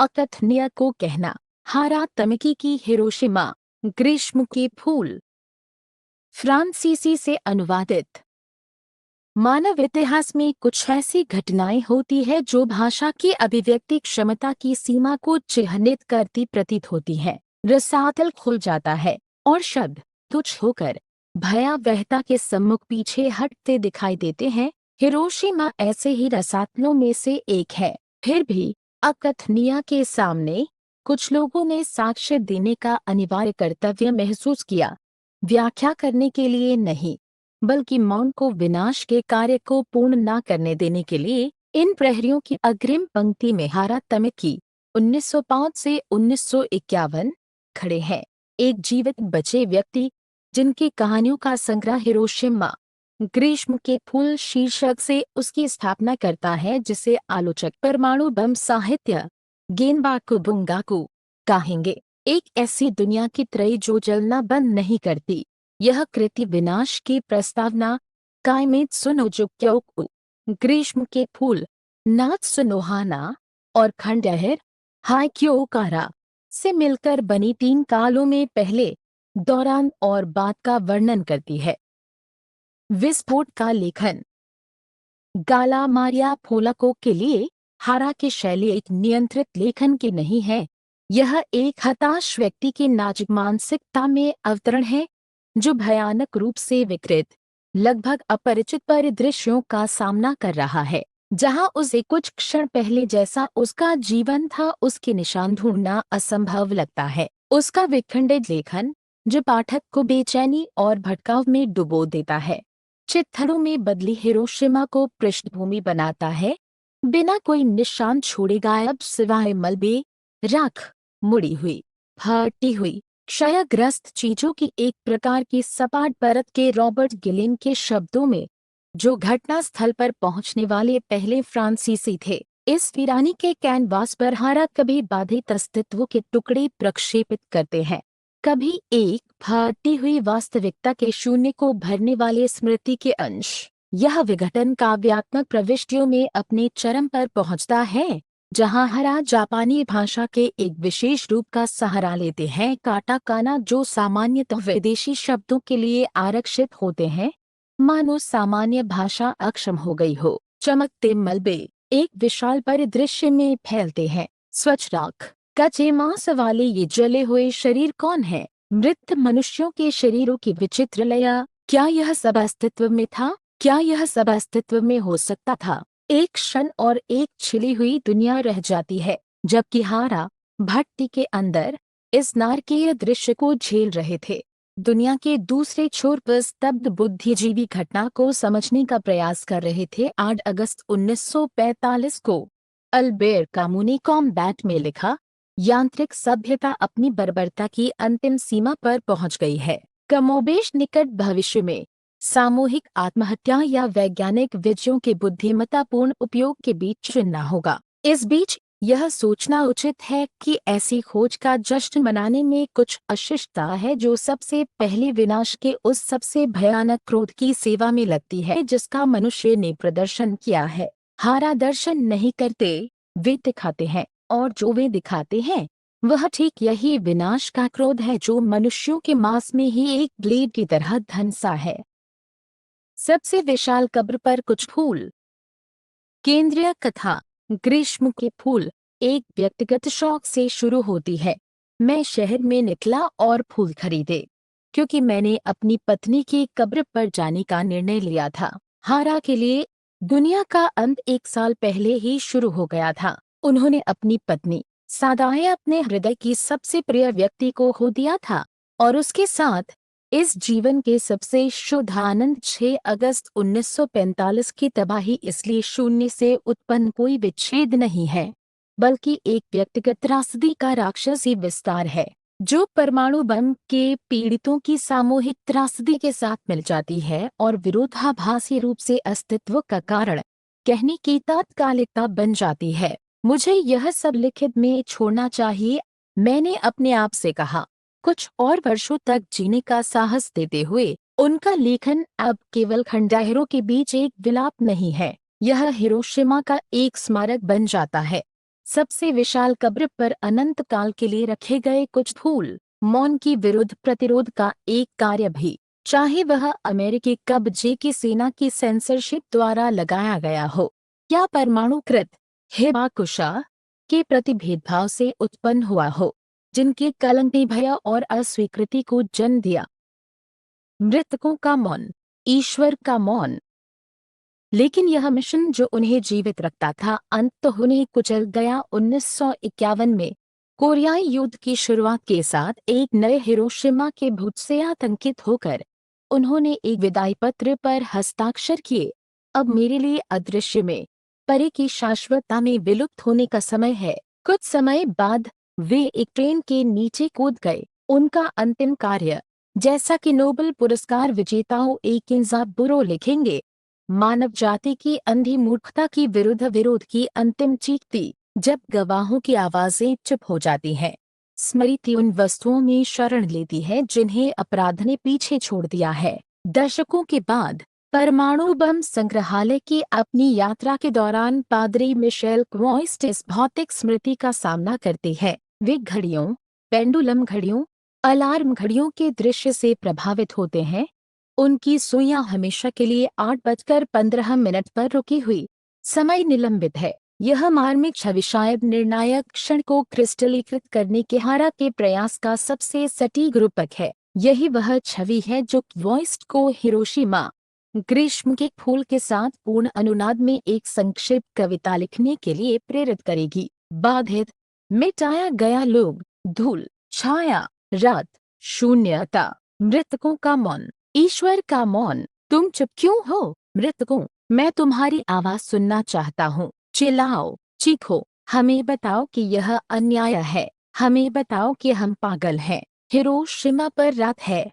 अकथनीय को कहना। हारा तमिकी की हिरोशिमा, ग्रीष्म के फूल। फ्रांसीसी से अनुवादित। मानव इतिहास में कुछ ऐसी घटनाएं होती है जो भाषा की अभिव्यक्ति क्षमता की सीमा को चिह्नित करती प्रतीत होती है। रसातल खुल जाता है और शब्द तुच्छ होकर भयावहता के सम्मुख पीछे हटते दिखाई देते हैं। हिरोशिमा ऐसे ही रसातलों में से एक है। फिर भी अकथनीय के सामने कुछ लोगों ने साक्ष्य देने का अनिवार्य कर्तव्य महसूस किया, व्याख्या करने के लिए नहीं बल्कि मौन को विनाश के कार्य को पूर्ण न करने देने के लिए। इन प्रहरियों की अग्रिम पंक्ति में हारा तमिकी 1905 से 1951 खड़े हैं, एक जीवित बचे व्यक्ति जिनकी कहानियों का संग्रह हिरोशिमा, ग्रीष्म के फूल शीर्षक से उसकी स्थापना करता है, जिसे आलोचक परमाणु बम साहित्य गेनबाकू बुंगाकू कहेंगे। एक ऐसी दुनिया की त्रयी जो जलना बंद नहीं करती। यह कृति विनाश की प्रस्तावना कायमेत सुनोजुक्योकु, ग्रीष्म के फूल, नाच सुनोहाना और खंडहर हाइक्योकारा से मिलकर बनी 3 कालों में पहले, दौरान और बाद का वर्णन करती है। विस्फोट का लेखन। गाला मारिया फोलाको के लिए हारा की शैली एक नियंत्रित लेखन की नहीं है। यह एक हताश व्यक्ति की नाजुक मानसिकता में अवतरण है जो भयानक रूप से विकृत, लगभग अपरिचित परिदृश्यों का सामना कर रहा है। जहां उसे कुछ क्षण पहले जैसा उसका जीवन था उसके निशान ढूंढना असंभव लगता है। उसका विखंडित लेखन जो पाठक को बेचैनी और भटकाव में डुबो देता है, चित्थरों में बदली हिरोशिमा को पृष्ठभूमि बनाता है, बिना कोई निशान छोड़े गायब सिवाय मलबे, राख, मुड़ी हुई, फटी हुई, क्षयग्रस्त चीजों की एक प्रकार की सपाट परत के। रॉबर्ट गिलेन के शब्दों में, जो घटना स्थल पर पहुंचने वाले पहले फ्रांसीसी थे, इस वीरानी के कैनवास पर हारा कभी बाधित अस्तित्व के टुकड़े प्रक्षेपित करते हैं, कभी एक फटी हुई वास्तविकता के शून्य को भरने वाले स्मृति के अंश। यह विघटन काव्यात्मक प्रविष्टियों में अपने चरम पर पहुंचता है, जहां हरा जापानी भाषा के एक विशेष रूप का सहारा लेते हैं, काटाकाना, जो सामान्यतः विदेशी शब्दों के लिए आरक्षित होते हैं, मानो सामान्य भाषा अक्षम हो गई हो। चमकते मलबे एक विशाल परिदृश्य में फैलते हैं। स्वच्छ राख, कच्चे मांस वाले ये जले हुए शरीर कौन है? मृत मनुष्यों के शरीरों की विचित्र लया। क्या यह सब अस्तित्व में था? क्या यह सब अस्तित्व में हो सकता था? एक क्षण और एक छिली हुई दुनिया रह जाती है, जबकि हारा भट्टी के अंदर इस नारकीय दृश्य को झेल रहे थे। दुनिया के दूसरे छोर पर स्तब्ध बुद्धिजीवी घटना को समझने का प्रयास कर रहे थे। 8 अगस्त 1945 को अल्बेर कामू ने कॉम्बैट में लिखा, यांत्रिक सभ्यता अपनी बर्बरता की अंतिम सीमा पर पहुंच गई है। कमोबेश निकट भविष्य में सामूहिक आत्महत्या या वैज्ञानिक विजयों के बुद्धिमत्तापूर्ण उपयोग के बीच चुनना होगा। इस बीच यह सोचना उचित है कि ऐसी खोज का जश्न मनाने में कुछ अशिष्टता है जो सबसे पहले विनाश के उस सबसे भयानक क्रोध की सेवा में लगती है जिसका मनुष्य ने प्रदर्शन किया है। हारा दर्शन नहीं करते, वे दिखाते हैं, और जो वे दिखाते हैं वह ठीक यही विनाश का क्रोध है जो मनुष्यों के मांस में ही एक ब्लेड की तरह धंसा है। सबसे विशाल कब्र पर कुछ फूल। केंद्रीय कथा ग्रीष्म के फूल एक व्यक्तिगत शौक से शुरू होती है। मैं शहर में निकला और फूल खरीदे क्योंकि मैंने अपनी पत्नी की कब्र पर जाने का निर्णय लिया था। हारा के लिए दुनिया का अंत 1 साल पहले ही शुरू हो गया था। उन्होंने अपनी पत्नी सादाए अपने हृदय की सबसे प्रिय व्यक्ति को खो दिया था और उसके साथ इस जीवन के सबसे शुद्ध आनंद। 6 अगस्त 1945 की तबाही इसलिए शून्य से उत्पन्न कोई विच्छेद नहीं है, बल्कि एक व्यक्तिगत त्रासदी का राक्षसी विस्तार है जो परमाणु बम के पीड़ितों की सामूहिक त्रासदी के साथ मिल जाती है और विरोधाभासी रूप से अस्तित्व का कारण कहने की तात्कालिकता बन जाती है। मुझे यह सब लिखित में छोड़ना चाहिए, मैंने अपने आप से कहा, कुछ और वर्षों तक जीने का साहस देते हुए। उनका लेखन अब केवल खंडहरों के बीच एक विलाप नहीं है, यह हिरोशिमा का एक स्मारक बन जाता है। सबसे विशाल कब्र पर अनंत काल के लिए रखे गए कुछ फूल, मौन की विरुद्ध प्रतिरोध का एक कार्य भी, चाहे वह अमेरिकी कब्जे की सेना की सेंसरशिप द्वारा लगाया गया हो या परमाणुकृत हिबाकुशा के प्रति भेदभाव से उत्पन्न हुआ हो, जिनके कलंक ने भय और अस्वीकृति को जन्म दिया। मृतकों का मौन, ईश्वर का मौन। लेकिन यह मिशन जो उन्हें जीवित रखता था अंततः उन्हें कुचल गया। 1951 में कोरियाई युद्ध की शुरुआत के साथ एक नए हिरोशिमा के भूत से आतंकित होकर उन्होंने एक विदाई पत्र पर हस्ताक्षर किए। अब मेरे लिए अदृश्य में परे की शाश्वतता में विलुप्त होने का समय है। कुछ समय बाद वे एक ट्रेन के नीचे कूद गए। उनका अंतिम कार्य, जैसा कि नोबेल पुरस्कार विजेताओं बुरो लिखेंगे, मानव जाति की अंधी मूर्खता की विरुद्ध विरोध की अंतिम चीख थी। जब गवाहों की आवाजें चुप हो जाती हैं, स्मृति उन वस्तुओं में शरण लेती है जिन्हें अपराध ने पीछे छोड़ दिया है। दशकों के बाद परमाणु बम संग्रहालय की अपनी यात्रा के दौरान पादरी मिशेल क्वाइस्ट इस भौतिक स्मृति का सामना करते हैं। वे घड़ियों, पेंडुलम घड़ियों, अलार्म घड़ियों के दृश्य से प्रभावित होते हैं। उनकी सुइयां हमेशा के लिए 8:15 पर रुकी हुई। समय निलंबित है। यह मार्मिक छवि शायद निर्णायक क्षण को क्रिस्टलीकृत करने के हारा के प्रयास का सबसे सटीक रूपक है। यही वह छवि है जो क्वाइस्ट को हिरोशिमा ग्रीष्म के फूल के साथ पूर्ण अनुनाद में एक संक्षिप्त कविता लिखने के लिए प्रेरित करेगी। बाधित, मिटाया गया लोग, धूल, छाया, रात, शून्यता, मृतकों का मौन, ईश्वर का मौन। तुम चुप क्यों हो मृतकों? मैं तुम्हारी आवाज सुनना चाहता हूँ। चिल्लाओ, चीखो, हमें बताओ कि यह अन्याय है। हमें बताओ कि हम पागल हैं। हिरोशिमा पर रात है।